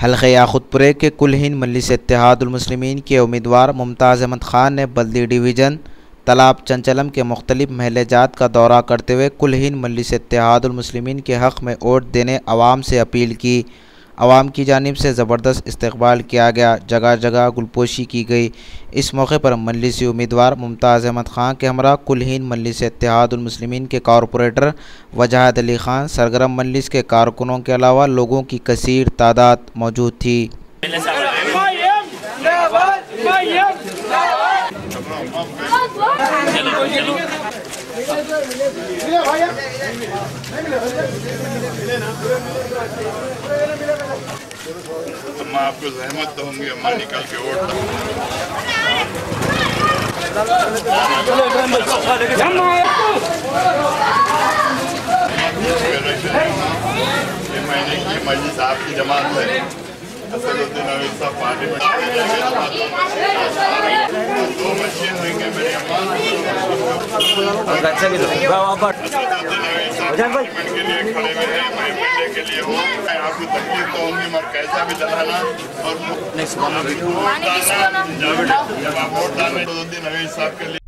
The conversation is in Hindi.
हल्के याखुतपुरे के कुल-हिंद मजलिस इत्तेहादुल मुस्लिमीन के उम्मीदवार मुमताज़ अहमद ख़ान ने बल्दी डिवीज़न तालाब चंचलम के मुख्तलिफ महल्ले जात का दौरा करते हुए कुल-हिंद मजलिस इत्तेहादुल मुस्लिमीन के हक़ में वोट देने आवाम से अपील की। आवाम की जानिब से ज़बरदस्त इस्तकबाल किया गया, जगह जगह गुलपोशी की गई। इस मौके पर मजलिसी उम्मीदवार मुमताज़ अहमद ख़ान के हमरा कुल-हिंद मजलिस इत्तेहादुल मुस्लिमीन के कॉरपोरेटर वजाहत अली ख़ान, सरगर्म मजलिस के कारकुनों के अलावा लोगों की कसीर तादाद मौजूद थी। अम्मा आपको जहमत तो होंगी, अम्मा निकल के वोट ये महीने की मजलिस आपकी जमात है। असदुद्दीन अवीद साहब पार्टी में दो मशीन होंगे मेरी अम्मा। के लिए खड़े हुए हैं, मैं मिलने के लिए हूँ। आपको तकलीफ तो होंगी, मगर कैसा भी चलाना और जब आप वोट डालने असदुद्दीन अवीद साहब के लिए